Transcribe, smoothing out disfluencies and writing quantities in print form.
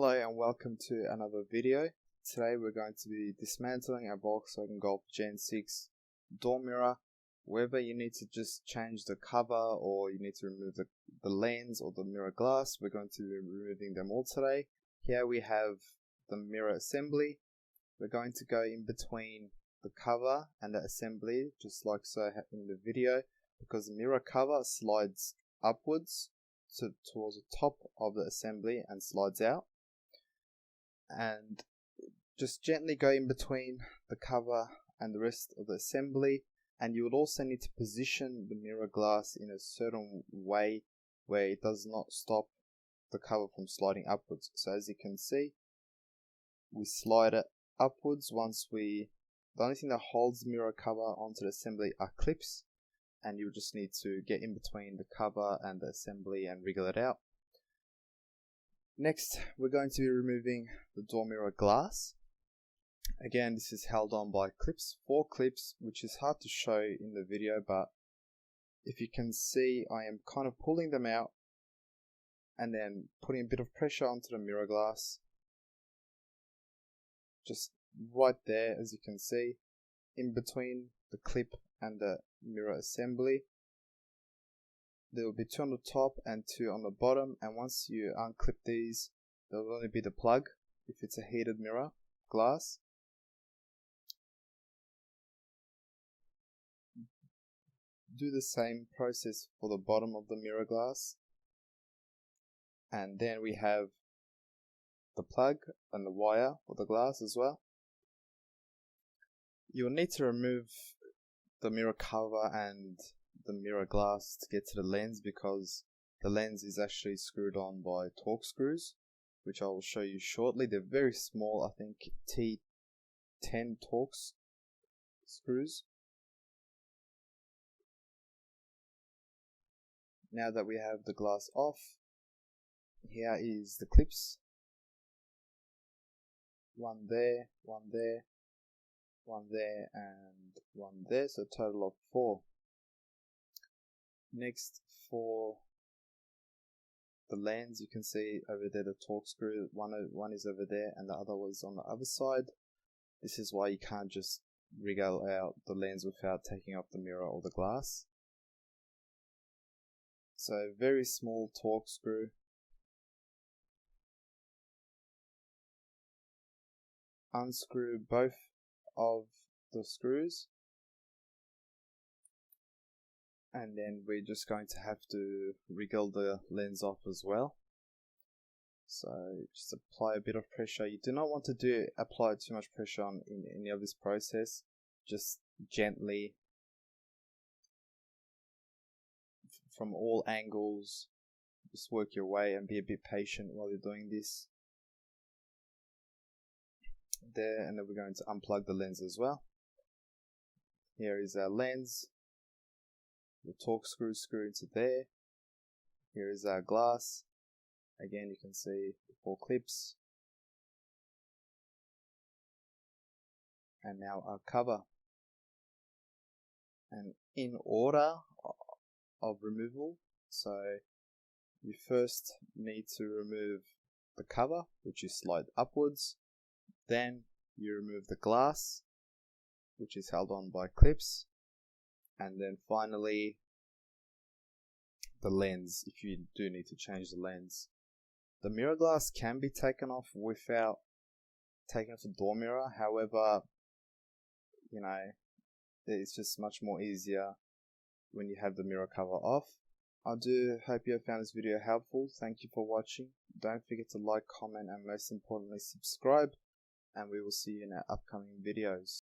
Hello and welcome to another video. Today we're going to be dismantling a Volkswagen Golf Gen 6 door mirror. Whether you need to just change the cover or you need to remove the lens or the mirror glass, we're going to be removing them all today. Here we have the mirror assembly. We're going to go in between the cover and the assembly, just like so in the video, because the mirror cover slides upwards towards the top of the assembly and slides out. And just gently go in between the cover and the rest of the assembly, and you would also need to position the mirror glass in a certain way where it does not stop the cover from sliding upwards. So as you can see, we slide it upwards. The only thing that holds the mirror cover onto the assembly are clips, and you just need to get in between the cover and the assembly and wriggle it out. Next, we're going to be removing the door mirror glass. Again, this is held on by clips, 4 clips, which is hard to show in the video, but if you can see, I am kind of pulling them out and then putting a bit of pressure onto the mirror glass. Just right there, as you can see, in between the clip and the mirror assembly. There will be 2 on the top and 2 on the bottom, and once you unclip these, there will only be the plug if it's a heated mirror glass. Do the same process for the bottom of the mirror glass, and then we have the plug and the wire for the glass as well. You'll need to remove the mirror cover and the mirror glass to get to the lens, because the lens is actually screwed on by Torx screws, which I will show you shortly. They're very small, I think T10 Torx screws. Now that we have the glass off, here is the clips. One there, one there, one there, and one there, so a total of 4. Next, for the lens, you can see over there the Torx screw, one is over there and the other was on the other side. This is why you can't just wriggle out the lens without taking off the mirror or the glass. So very small Torx screw. Unscrew both of the screws, and then we're just going to have to wriggle the lens off as well. So just apply a bit of pressure. You do not want to apply too much pressure in any of this process. Just gently, from all angles, just work your way and be a bit patient while you're doing this. There, and then we're going to unplug the lens as well. Here is our lens. The Torx screw into there. Here is our glass. Again, you can see the 4 clips. And now our cover. And in order of removal, so you first need to remove the cover, which you slide upwards. Then you remove the glass, which is held on by clips. And then finally, the lens, if you do need to change the lens. The mirror glass can be taken off without taking off the door mirror. However, it's just much more easier when you have the mirror cover off. I do hope you have found this video helpful. Thank you for watching. Don't forget to like, comment, and most importantly subscribe. And we will see you in our upcoming videos.